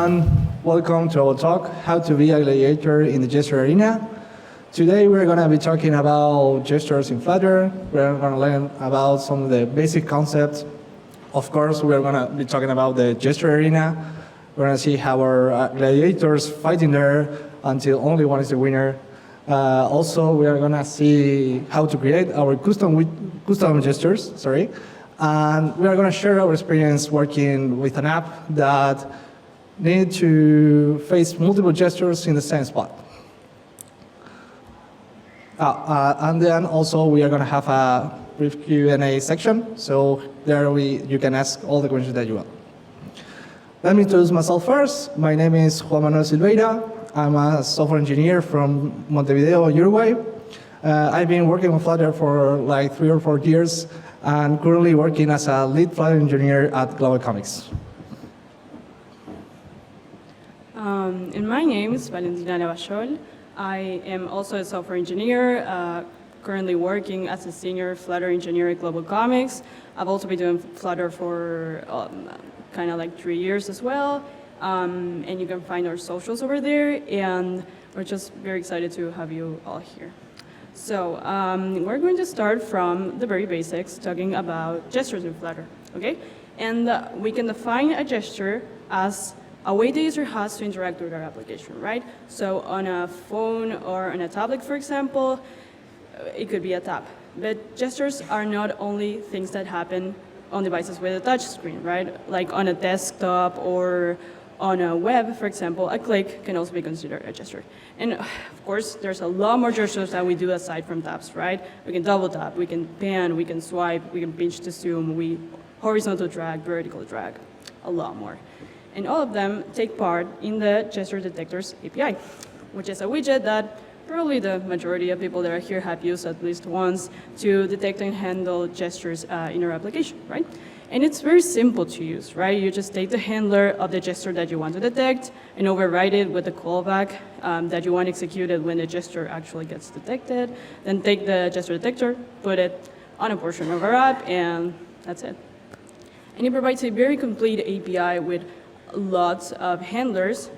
everyone. Welcome to our talk, How to be a Gladiator in the Gesture Arena. Today we're going to be talking about gestures in Flutter. We're going to learn about some of the basic concepts. Of course, we're going to be talking about the Gesture Arena. We're going to see how our gladiators fight in there until only one is the winner. Also, we are going to see how to create our custom gestures, and we are going to share our experience working with an app that need to face multiple gestures in the same spot. And then also we are going to have a brief Q&A section, so there you can ask all the questions that you want. Let me introduce myself first. My name is Juan Manuel Silveira. I'm a software engineer from Montevideo, Uruguay. I've been working with Flutter for like 3 or 4 years, and currently working as a lead Flutter engineer at Global Comics. And my name is Valentina Llavayol. I am also a software engineer, currently working as a senior Flutter engineer at Global Comics. I've also been doing Flutter for kind of like 3 years as well. And you can find our socials over there, and we're just very excited to have you all here. So we're going to start from the very basics, talking about gestures in Flutter, okay? And we can define a gesture as a way the user has to interact with our application, right? So on a phone or on a tablet, for example, it could be a tap. But gestures are not only things that happen on devices with a touch screen, right? Like on a desktop or on a web, for example, a click can also be considered a gesture. And of course, there's a lot more gestures that we do aside from taps, right? We can double tap, we can pan, we can swipe, we can pinch to zoom, we horizontal drag, vertical drag, a lot more. And all of them take part in the Gesture Detectors API, which is a widget that probably the majority of people that are here have used at least once to detect and handle gestures in our application, right? And it's very simple to use, right? You just take the handler of the gesture that you want to detect and override it with the callback that you want executed when the gesture actually gets detected. Then take the gesture detector, put it on a portion of our app, and that's it. And it provides a very complete API with lots of handlers,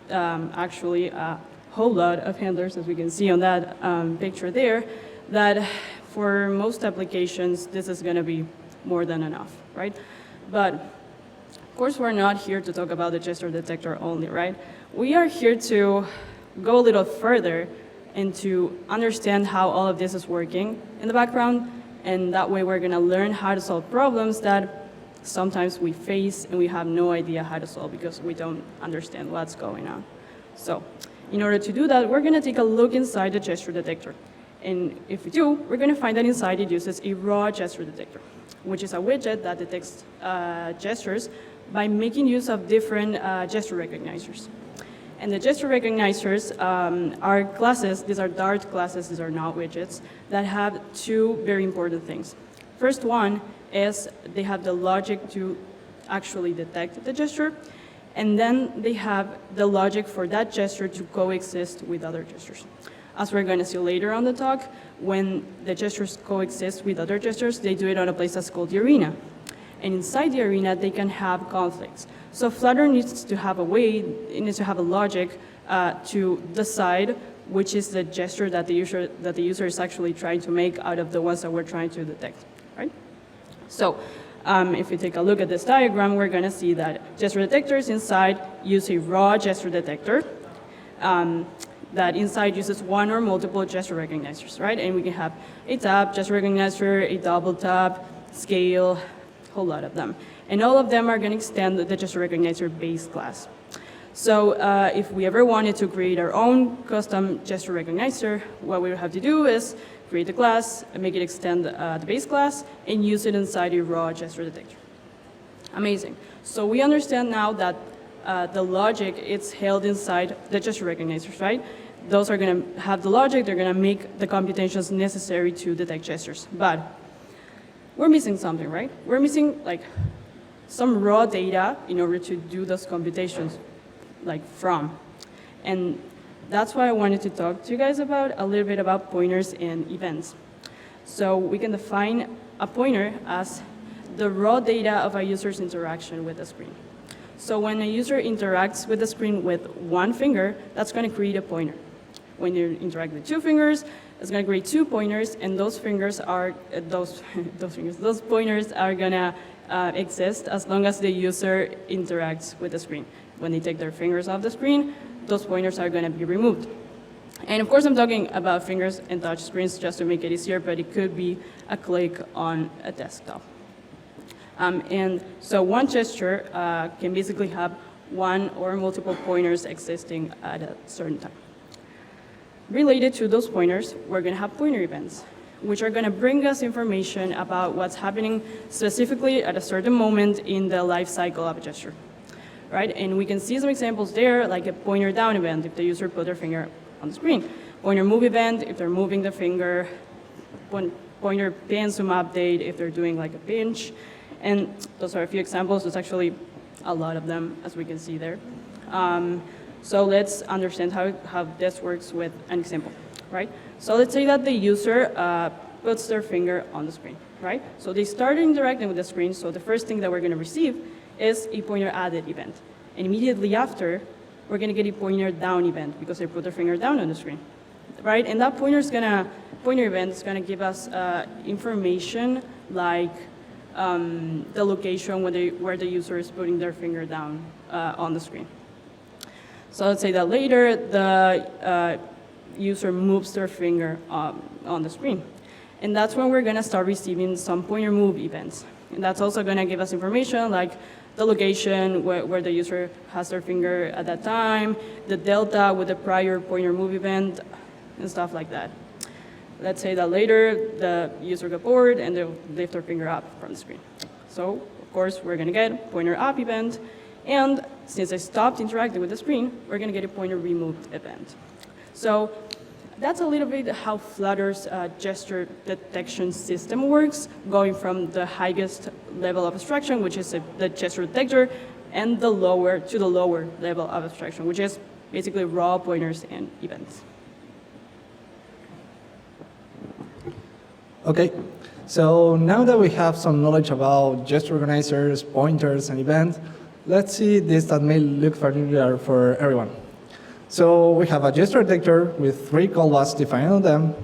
actually a whole lot of handlers, as we can see on that picture there, that for most applications, this is going to be more than enough, right? But of course, we're not here to talk about the gesture detector only, right? We are here to go a little further and to understand how all of this is working in the background, and that way we're going to learn how to solve problems that sometimes we face and we have no idea how to solve because we don't understand what's going on. So in order to do that, we're going to take a look inside the gesture detector. And if we do, we're going to find that inside it uses a raw gesture detector, which is a widget that detects gestures by making use of different gesture recognizers. And the gesture recognizers are classes, these are Dart classes, these are not widgets, that have 2 very important things. First one is they have the logic to actually detect the gesture, and then they have the logic for that gesture to coexist with other gestures. As we're going to see later on the talk, when the gestures coexist with other gestures, they do it on a place that's called the arena. And inside the arena, they can have conflicts. So Flutter needs to have a way, it needs to have a logic to decide which is the gesture that the user is actually trying to make out of the ones that we're trying to detect, right? So if we take a look at this diagram, we're going to see that gesture detectors inside use a raw gesture detector. That inside uses one or multiple gesture recognizers, right? And we can have a tap, gesture recognizer, a double tap, scale, a whole lot of them. And all of them are going to extend the gesture recognizer base class. So if we ever wanted to create our own custom gesture recognizer, what we would have to do is create the class, and make it extend the base class, and use it inside a raw gesture detector. Amazing. So we understand now that the logic is held inside the gesture recognizers, right? Those are going to have the logic, they're going to make the computations necessary to detect gestures. But we're missing something, right? We're missing like some raw data in order to do those computations like from. And that's why I wanted to talk to you guys about a little bit about pointers and events. So we can define a pointer as the raw data of a user's interaction with the screen. So when a user interacts with the screen with one finger, that's going to create a pointer. When you interact with two fingers, it's going to create two pointers, and those fingers are those pointers are going to exist as long as the user interacts with the screen. When they take their fingers off the screen, those pointers are going to be removed. And of course, I'm talking about fingers and touch screens just to make it easier, but it could be a click on a desktop. And so one gesture can basically have one or multiple pointers existing at a certain time. Related to those pointers, we're going to have pointer events, which are going to bring us information about what's happening specifically at a certain moment in the life cycle of a gesture. Right? And we can see some examples there, like a pointer down event, if the user put their finger on the screen. Pointer move event, if they're moving the finger. Pointer pan zoom update, if they're doing like a pinch. And those are a few examples. There's actually a lot of them, as we can see there. So let's understand how this works with an example, right? So let's say that the user puts their finger on the screen, right? So they start interacting with the screen, so the first thing that we're going to receive is a pointer added event. And immediately after, we're going to get a pointer down event because they put their finger down on the screen, right? And that pointer event is going to give us information like the location where the user is putting their finger down on the screen. So let's say that later the user moves their finger on the screen. And that's when we're going to start receiving some pointer move events. And that's also going to give us information like the location where the user has their finger at that time, the delta with the prior pointer move event, and stuff like that. Let's say that later the user got bored and they'll lift their finger up from the screen. So, of course, we're going to get pointer up event. And since I stopped interacting with the screen, we're going to get a pointer removed event. So that's a little bit how Flutter's gesture detection system works, going from the highest level of abstraction, which is the gesture detector, and to the lower level of abstraction, which is basically raw pointers and events. Okay, so now that we have some knowledge about gesture organizers, pointers, and events, let's see this that may look familiar for everyone. So we have a gesture detector with 3 callbacks defined on them.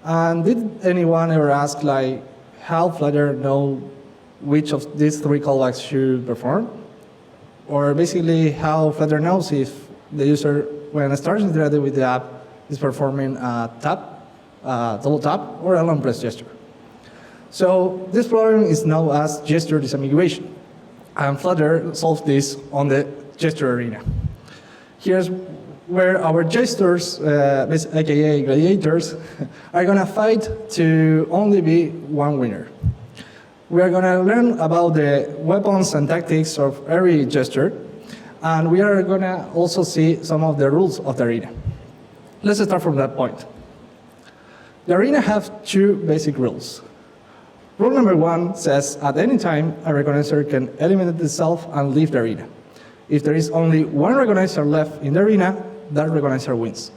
And did anyone ever ask like how Flutter know which of these 3 callbacks should perform? Or basically how Flutter knows if the user, when it starts interacting with the app, is performing a tap, double tap, or a long press gesture. So this problem is known as gesture disambiguation. And Flutter solves this on the gesture arena. Here's where our gestures, aka gladiators, are going to fight to only be one winner. We are going to learn about the weapons and tactics of every gesture, and we are going to also see some of the rules of the arena. Let's start from that point. The arena has 2 basic rules. Rule number 1 says at any time a recognizer can eliminate itself and leave the arena. If there is only one recognizer left in the arena, that recognizer wins.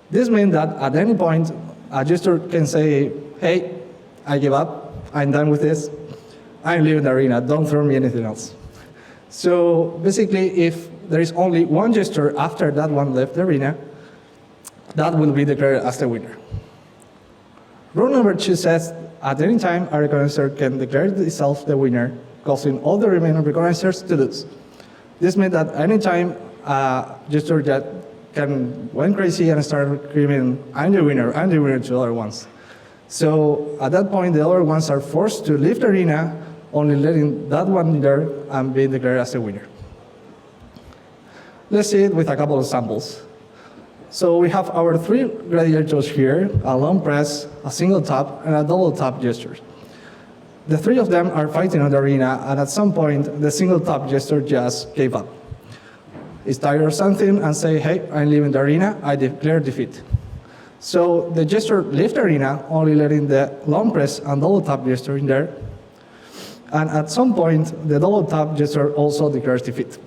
This means that at any point a gesture can say, hey, I give up, I'm done with this, I'm leaving the arena, don't throw me anything else. So basically if there is only one gesture after that one left the arena, that will be declared as the winner. Rule number 2 says at any time a recognizer can declare itself the winner, causing all the remaining recognizers to lose. This means that any time a gesture that went crazy and started screaming, I'm the winner to the other ones. So at that point, the other ones are forced to leave the arena, only letting that one there and being declared as the winner. Let's see it with a couple of samples. So we have our 3 gladiators here, a long press, a single tap, and a double tap gesture. The 3 of them are fighting on the arena, and at some point, the single tap gesture just gave up. It's tired of something and say, hey, I'm leaving the arena, I declare defeat. So the gesture left the arena, only letting the long press and double tap gesture in there. And at some point, the double tap gesture also declares defeat.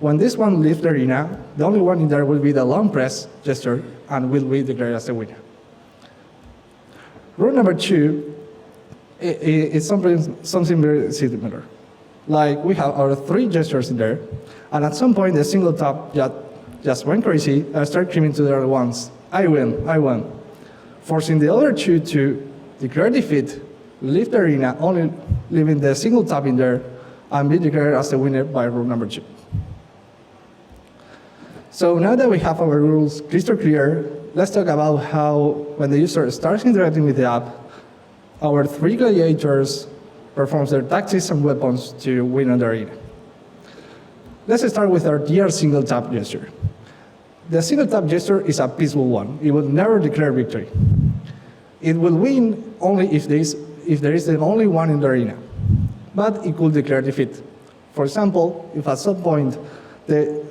When this one leaves the arena, the only one in there will be the long press gesture and will be declared as the winner. Rule number 2 is something very similar. Like we have our 3 gestures in there, and at some point the single tap just went crazy and started screaming to the other ones, I win, forcing the other 2 to declare defeat, leave the arena, only leaving the single tap in there, and be declared as the winner by rule number 2. So now that we have our rules crystal clear, let's talk about how, when the user starts interacting with the app, our 3 gladiators performs their tactics and weapons to win on the arena. Let's start with our dear single tap gesture. The single tap gesture is a peaceful one. It will never declare victory. It will win only if there is the only one in the arena, but it could declare defeat. For example, if at some point the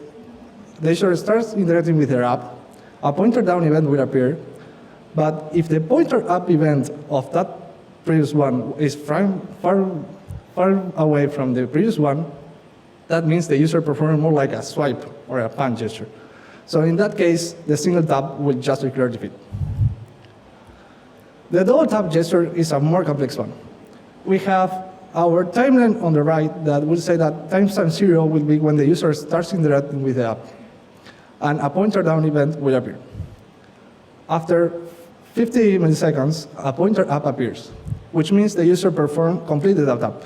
user starts interacting with their app, a pointer down event will appear, but if the pointer up event of that previous one is far away from the previous one, that means the user performed more like a swipe or a punch gesture. So in that case, the single tap will just declare defeat. The double tap gesture is a more complex one. We have our timeline on the right that will say that timestamp 0 will be when the user starts interacting with the app, and a pointer down event will appear. After 50 milliseconds, a pointer up appears, which means the user completed that tap.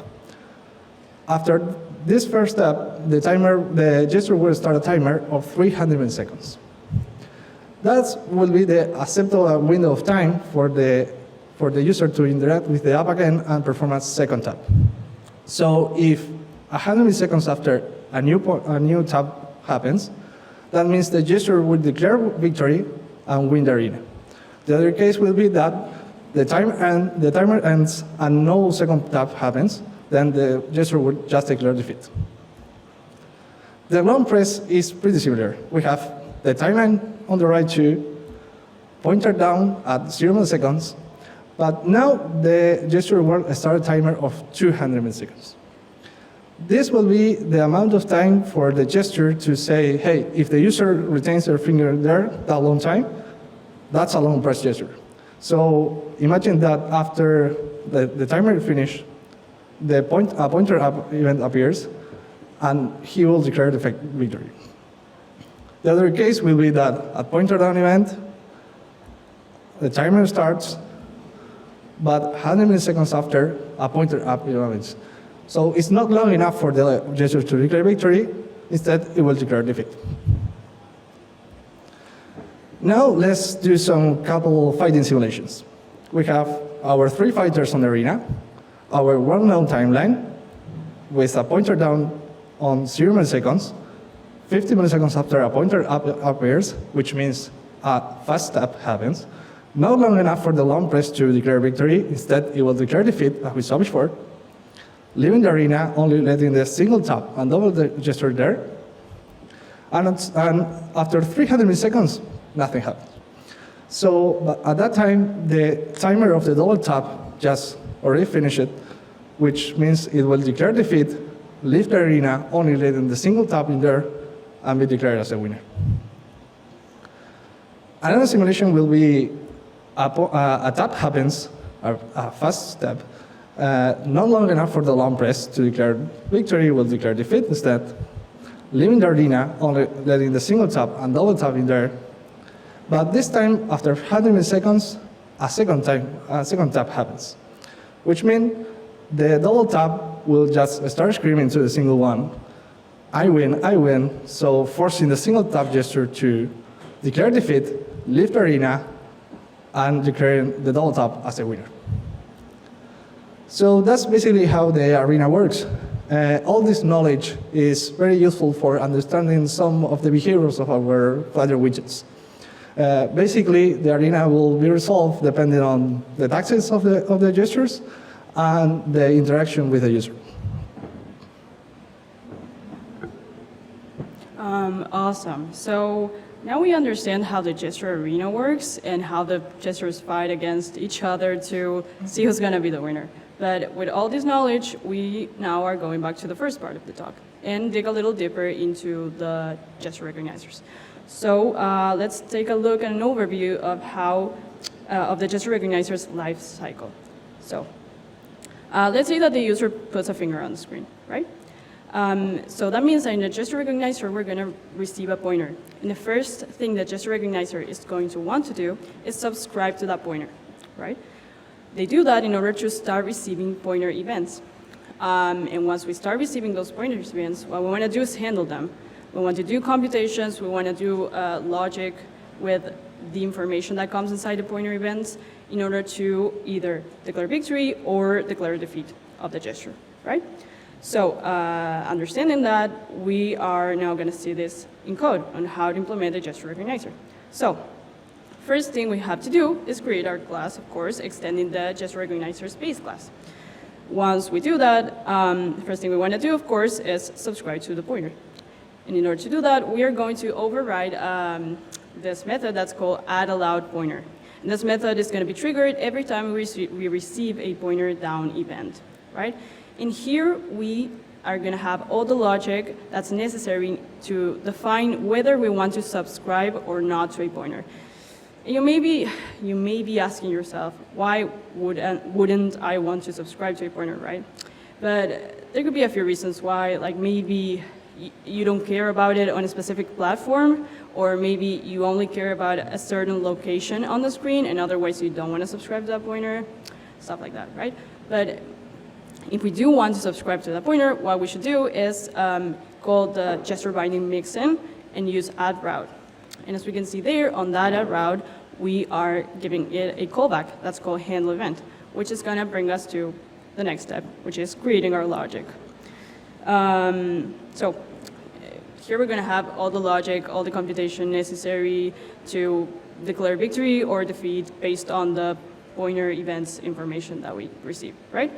After this first step, the gesture will start a timer of 300 milliseconds. That will be the acceptable window of time for the user to interact with the app again and perform a second tap. So if 100 milliseconds after a new tap happens, that means the gesture will declare victory and win the arena. The other case will be that the timer ends and no second tap happens, then the gesture would just declare defeat. The long press is pretty similar. We have the timeline on the right too, pointer down at 0 milliseconds, but now the gesture will start a timer of 200 milliseconds. This will be the amount of time for the gesture to say, hey, if the user retains their finger there that long time, that's a long press gesture. So imagine that after the timer finishes, a pointer up event appears, and he will declare the victory. The other case will be that at pointer down event, the timer starts, but 100 milliseconds after, a pointer up event. So it's not long enough for the gesture to declare victory. Instead, it will declare defeat. Now let's do some couple fighting simulations. We have our 3 fighters on the arena, our well-known timeline with a pointer down on 0 milliseconds, 50 milliseconds after a pointer up appears, which means a fast tap happens. Not long enough for the long press to declare victory. Instead, it will declare defeat, as we saw before. Leaving the arena, only letting the single tap and double the gesture there. And after 300 milliseconds, nothing happens. So at that time, the timer of the double tap just already finished it, which means it will declare defeat, leave the arena, only letting the single tap in there, and be declared as a winner. Another simulation will be a tap happens, a fast step, not long enough for the long press to declare victory, will declare defeat instead, leaving the arena, only letting the single tap and double tap in there. But this time, after 100 milliseconds, a second tap happens, which means the double tap will just start screaming to the single one, I win, so forcing the single tap gesture to declare defeat, leave the arena, and declaring the double tap as a winner. So that's basically how the arena works. All this knowledge is very useful for understanding some of the behaviors of our Flutter widgets. Basically, the arena will be resolved depending on the tactics of the gestures and the interaction with the user. Awesome. So now we understand how the gesture arena works and how the gestures fight against each other to see who's going to be the winner. But with all this knowledge, we now are going back to the first part of the talk and dig a little deeper into the gesture recognizers. So let's take a look at an overview of how of the gesture recognizer's life cycle. So Let's say that the user puts a finger on the screen, right? So that means that in the gesture recognizer, we're going to receive a pointer. And the first thing that gesture recognizer is going to want to do is subscribe to that pointer, right? They do that in order to start receiving pointer events. And once we start receiving those pointer events, what we want to do is handle them. We want to do computations, we want to do logic with the information that comes inside the pointer events in order to either declare victory or declare defeat of the gesture, right? So understanding that, we are now going to see this in code on how to implement the gesture recognizer. So first thing we have to do is create our class, of course, extending the gesture recognizer space class. Once we do that, the first thing we want to do, of course, is subscribe to the pointer. And in order to do that, we are going to override this method that's called addAllowedPointer. And this method is going to be triggered every time we receive a pointer down event, right? In here, we are going to have all the logic that's necessary to define whether we want to subscribe or not to a pointer. You may be asking yourself, why wouldn't I want to subscribe to a pointer, right? But there could be a few reasons why, like maybe you don't care about it on a specific platform, or maybe you only care about a certain location on the screen, and otherwise you don't want to subscribe to that pointer, stuff like that, right? But if we do want to subscribe to that pointer, what we should do is call the gesture binding mixin and use add route. And as we can see there, on that add route, we are giving it a callback that's called handle event, which is going to bring us to the next step, which is creating our logic. So here we're going to have all the logic, all the computation necessary to declare victory or defeat based on the pointer events information that we receive, right?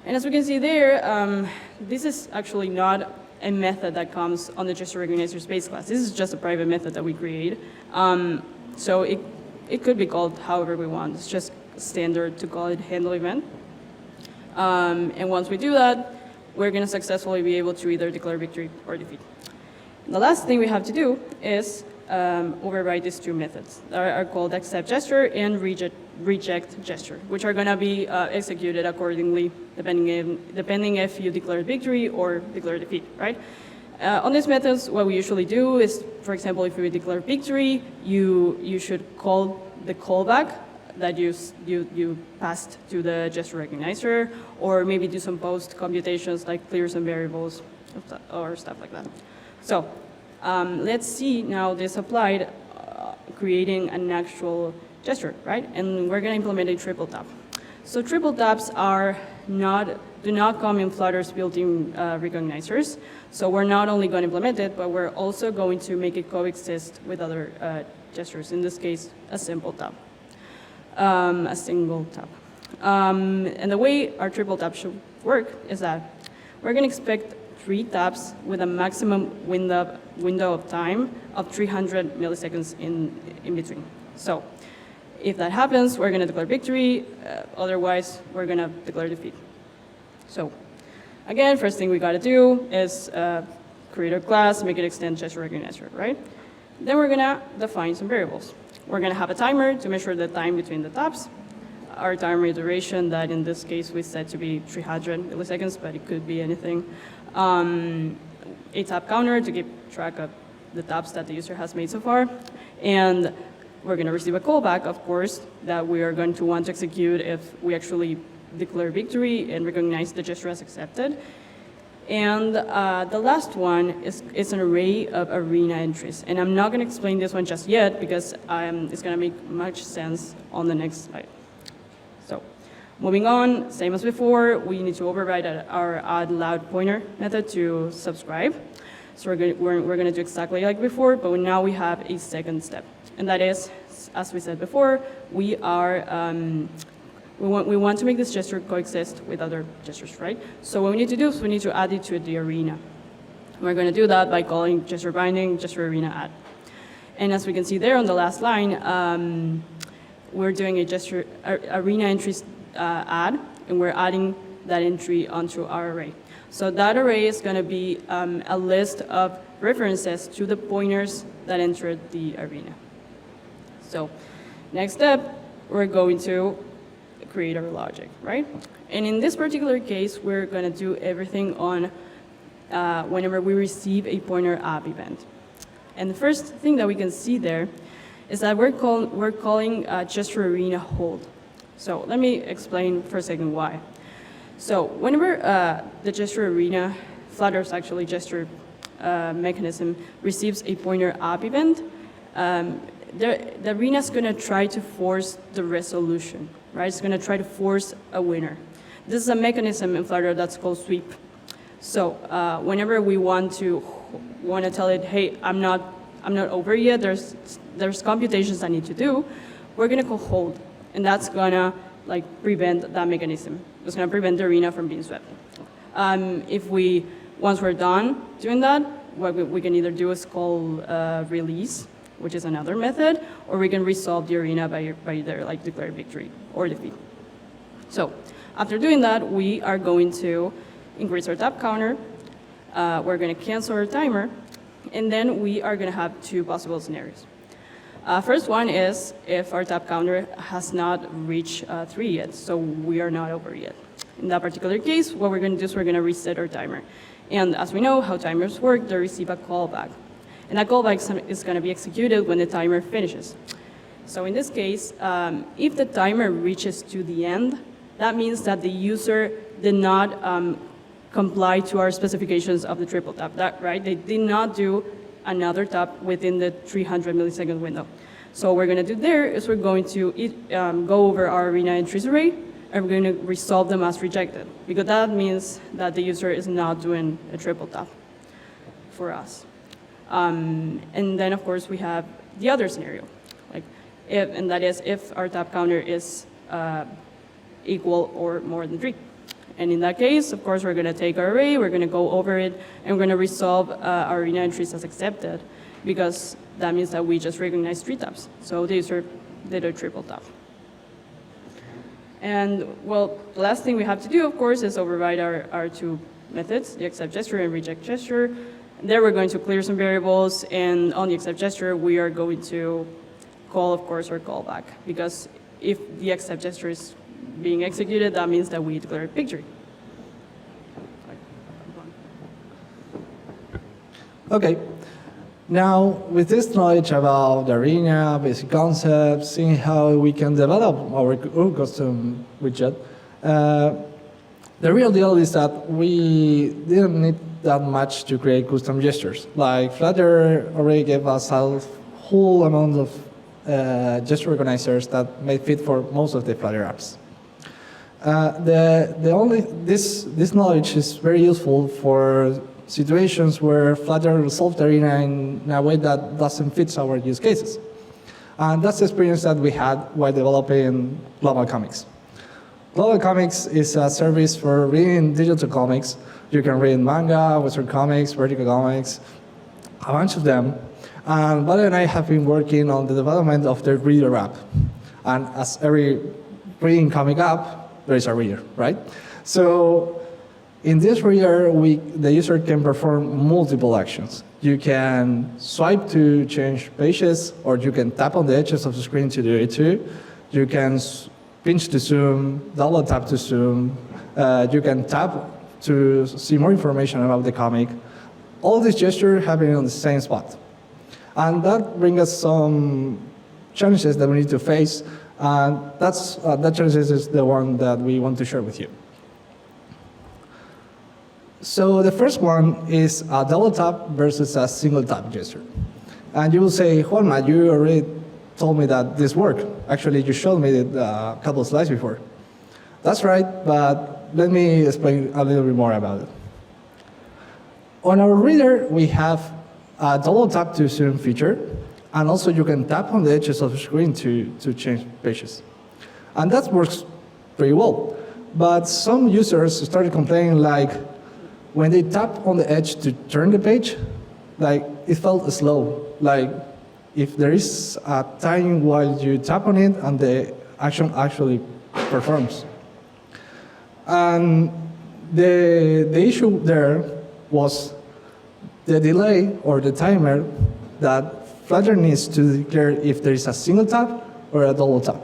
And as we can see there, this is actually not a method that comes on the gesture recognizer space class. This is just a private method that we create. So it could be called however we want. It's just standard to call it handle event. And once we do that, we're going to successfully be able to either declare victory or defeat. The last thing we have to do is override these two methods that are called accept gesture and reject gesture, which are going to be executed accordingly depending if you declare victory or declare defeat, right? On these methods, what we usually do is, for example, if we declare victory, you should call the callback that you passed to the gesture recognizer, or maybe do some post computations like clear some variables or stuff like that. So let's see now this applied, creating an actual gesture, right? And we're going to implement a triple tap. So triple taps do not come in Flutter's built-in recognizers. So we're not only going to implement it, but we're also going to make it coexist with other gestures. In this case, a simple tap, a single tap. And the way our triple tap should work is that we're going to expect 3 taps with a maximum window of time of 300 milliseconds in between. So if that happens, we're going to declare victory. Otherwise, we're going to declare defeat. So again, first thing we got to do is create a class, make it extend gesture recognizer, right? Then we're going to define some variables. We're going to have a timer to measure the time between the taps. Our timer duration, that in this case we set to be 300 milliseconds, but it could be anything. A tap counter to keep track of the taps that the user has made so far. And we're going to receive a callback, of course, that we are going to want to execute if we actually declare victory and recognize the gesture as accepted. And the last one is an array of arena entries. And I'm not going to explain this one just yet because it's going to make much sense on the next slide. So moving on, same as before, we need to override our addAllowedPointer method to subscribe. So we're going to do exactly like before, but now we have a second step. And that is, as we said before, we want to make this gesture coexist with other gestures, right? So what we need to do is we need to add it to the arena. We're going to do that by calling gesture binding, gesture arena add. And as we can see there on the last line, we're doing a gesture arena entries add, and we're adding that entry onto our array. So that array is going to be a list of references to the pointers that entered the arena. So next step, we're going to create our logic, right? And in this particular case, we're going to do everything on whenever we receive a pointer up event. And the first thing that we can see there is that we're calling gesture arena hold. So let me explain for a second why. So whenever the gesture arena, Flutter's actually gesture mechanism, receives a pointer up event, the arena is going to try to force the resolution, right? It's going to try to force a winner. This is a mechanism in Flutter that's called sweep. So whenever we want to tell it, hey, I'm not over yet, there's computations I need to do, we're going to call hold. And that's going to prevent that mechanism. It's going to prevent the arena from being swept. Once we're done doing that, what we can either do is call release, which is another method, or we can resolve the arena by either declare victory or defeat. So after doing that, we are going to increase our tap counter. We're going to cancel our timer, and then we are going to have two possible scenarios. First one is if our tap counter has not reached 3 yet, so we are not over yet. In that particular case, what we're going to do is we're going to reset our timer. And as we know how timers work, they receive a callback. And that callback is going to be executed when the timer finishes. So in this case, if the timer reaches to the end, that means that the user did not comply to our specifications of the triple tap, right? They did not do another tap within the 300 millisecond window. So what we're going to do there is we're going to go over our arena entries array, and we're going to resolve them as rejected, because that means that the user is not doing a triple tap for us. And then, of course, we have the other scenario, and that is if our tap counter is equal or more than 3. And in that case, of course, we're going to take our array, we're going to go over it, and we're going to resolve our arena entries as accepted, because that means that we just recognize 3 taps. So the user did a triple tap. And, well, the last thing we have to do, of course, is override our two methods, the accept gesture and reject gesture. And there we're going to clear some variables, and on the accept gesture, we are going to call, of course, our callback, because if the accept gesture is being executed, that means that we declare victory. Okay. Now, with this knowledge about the arena, basic concepts, seeing how we can develop our own custom widget, the real deal is that we didn't need that much to create custom gestures. Like Flutter already gave us a whole amount of gesture organizers that may fit for most of the Flutter apps. This knowledge is very useful for situations where Flutter resolved the arena in a way that doesn't fit our use cases. And that's the experience that we had while developing Global Comics. Global Comics is a service for reading digital comics. You can read manga, Western comics, vertical comics, a bunch of them. And Vale and I have been working on the development of the reader app. And as every reading comic app, there is a reader, right? So in this reader, the user can perform multiple actions. You can swipe to change pages, or you can tap on the edges of the screen to do it too. You can pinch to zoom, double tap to zoom. You can tap to see more information about the comic. All these gestures happening on the same spot. And that brings us some challenges that we need to face. And that challenge is the one that we want to share with you. So the first one is a double tap versus a single tap gesture. And you will say, Juanma, you already told me that this worked. Actually, you showed me it a couple of slides before. That's right, but let me explain a little bit more about it. On our reader, we have a double tap to zoom feature, and also you can tap on the edges of the screen to change pages. And that works pretty well. But some users started complaining when they tap on the edge to turn the page, it felt slow. If there is a time while you tap on it and the action actually performs. And the issue there was the delay or the timer that Flutter needs to declare if there is a single tap or a double tap.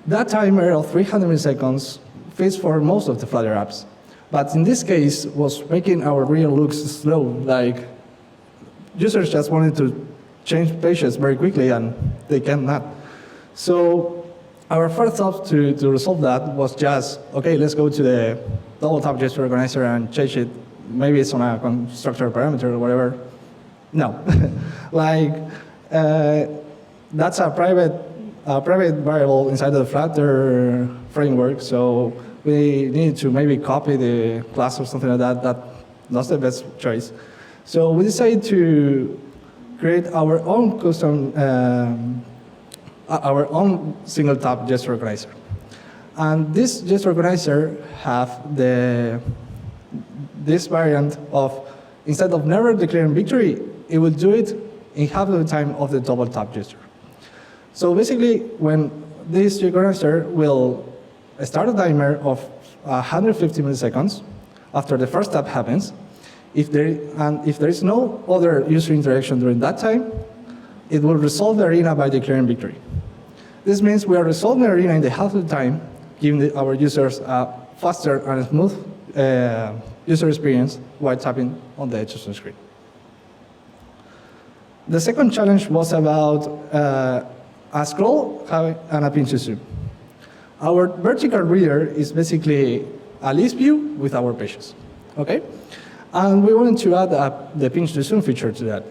That timer of 300 milliseconds fits for most of the Flutter apps. But in this case, was making our real looks slow. Like users just wanted to change pages very quickly, and they cannot. So our first thought to resolve that was just, okay, let's go to the double tap gesture organizer and change it. Maybe it's on a constructor parameter or whatever. No, like that's a private variable inside of the Flutter framework. So we need to maybe copy the class or something like that. That's the best choice. So we decided to create our own custom, our own single tap gesture organizer. And this gesture organizer have this variant of, instead of never declaring victory, it will do it in half of the time of the double tap gesture. So basically, when this organizer will start a timer of 150 milliseconds after the first tap happens, if there is no other user interaction during that time, it will resolve the arena by declaring victory. This means we are resolving the arena in the half of the time, giving our users a faster and smooth user experience while tapping on the edges of the screen. The second challenge was about a scroll and a pinch to zoom. Our vertical reader is basically a list view with our pages, okay? And we wanted to add the pinch to zoom feature to that.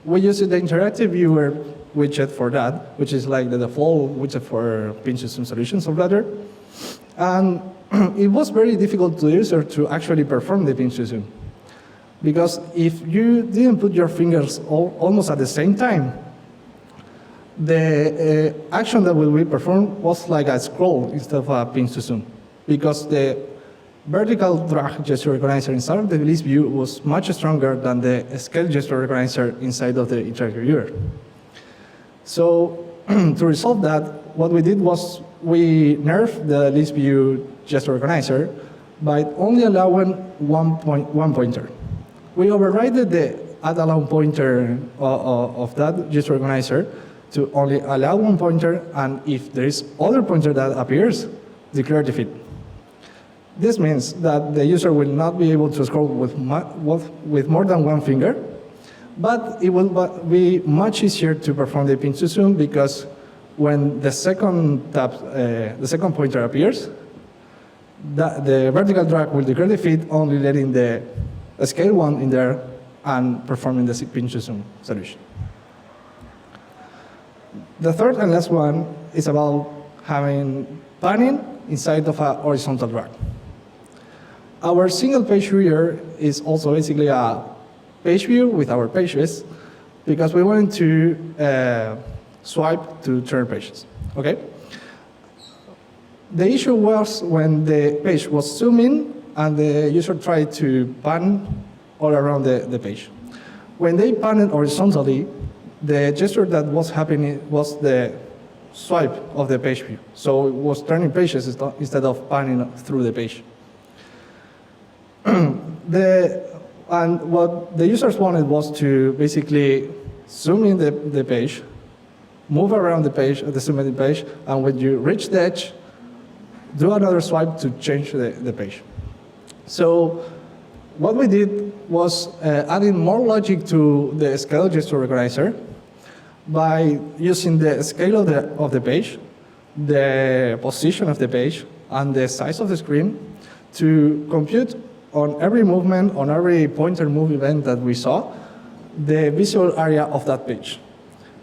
We used the interactive viewer widget for that, which is like the default widget for pinch to zoom solutions of Flutter. And it was very difficult to the user to actually perform the pinch to zoom. Because if you didn't put your fingers almost at the same time, the action that will be performed was like a scroll instead of a pinch to zoom. Because the vertical drag gesture organizer inside of the list view was much stronger than the scale gesture organizer inside of the interactive viewer. So to resolve that, what we did was we nerfed the list view gesture organizer by only allowing one pointer. We overrided the add allow pointer of that gesture organizer to only allow one pointer, and if there is other pointer that appears, declare defeat. This means that the user will not be able to scroll with more than one finger, but it will be much easier to perform the pinch to zoom because when the second pointer appears, the vertical drag will declare defeat, only letting the scale one in there and performing the pinch to zoom solution. The third and last one is about having panning inside of a horizontal drag. Our single page reader is also basically a page view with our pages because we wanted to swipe to turn pages, okay? The issue was when the page was zooming and the user tried to pan all around the page. When they panned horizontally, the gesture that was happening was the swipe of the page view. So it was turning pages instead of panning through the page. And what the users wanted was to basically zoom in the page, move around the page, the zoomed page, and when you reach the edge, do another swipe to change the page. So what we did was adding more logic to the scale gesture organizer by using the scale of the page, the position of the page, and the size of the screen to compute on every movement, on every pointer move event that we saw, the visual area of that page.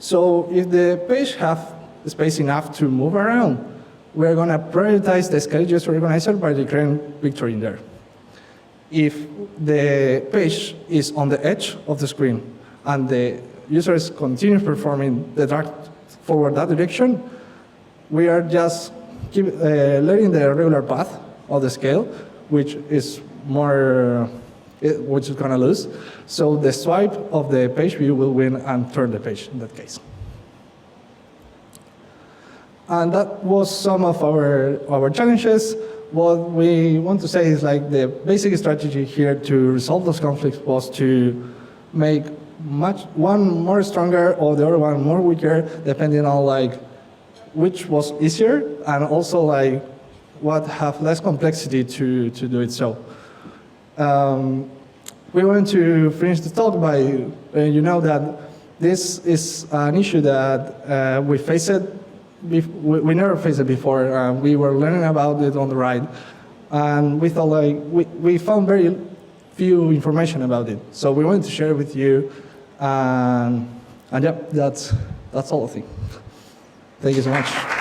So if the page have space enough to move around, we're going to prioritize the scale gesture organizer by declaring victory in there. If the page is on the edge of the screen and the user is continuing performing the drag forward that direction, we are just letting the regular path of the scale, which is going to lose. So the swipe of the page view will win and turn the page in that case. And that was some of our challenges. What we want to say is like the basic strategy here to resolve those conflicts was to make one more stronger or the other one more weaker, depending on like which was easier, and also like what have less complexity to do it so. We want to finish the talk by, you know that this is an issue that we faced. We never faced it before. We were learning about it on the ride, and we thought like we found very few information about it. So we wanted to share it with you, and yeah, that's all I think. Thank you so much.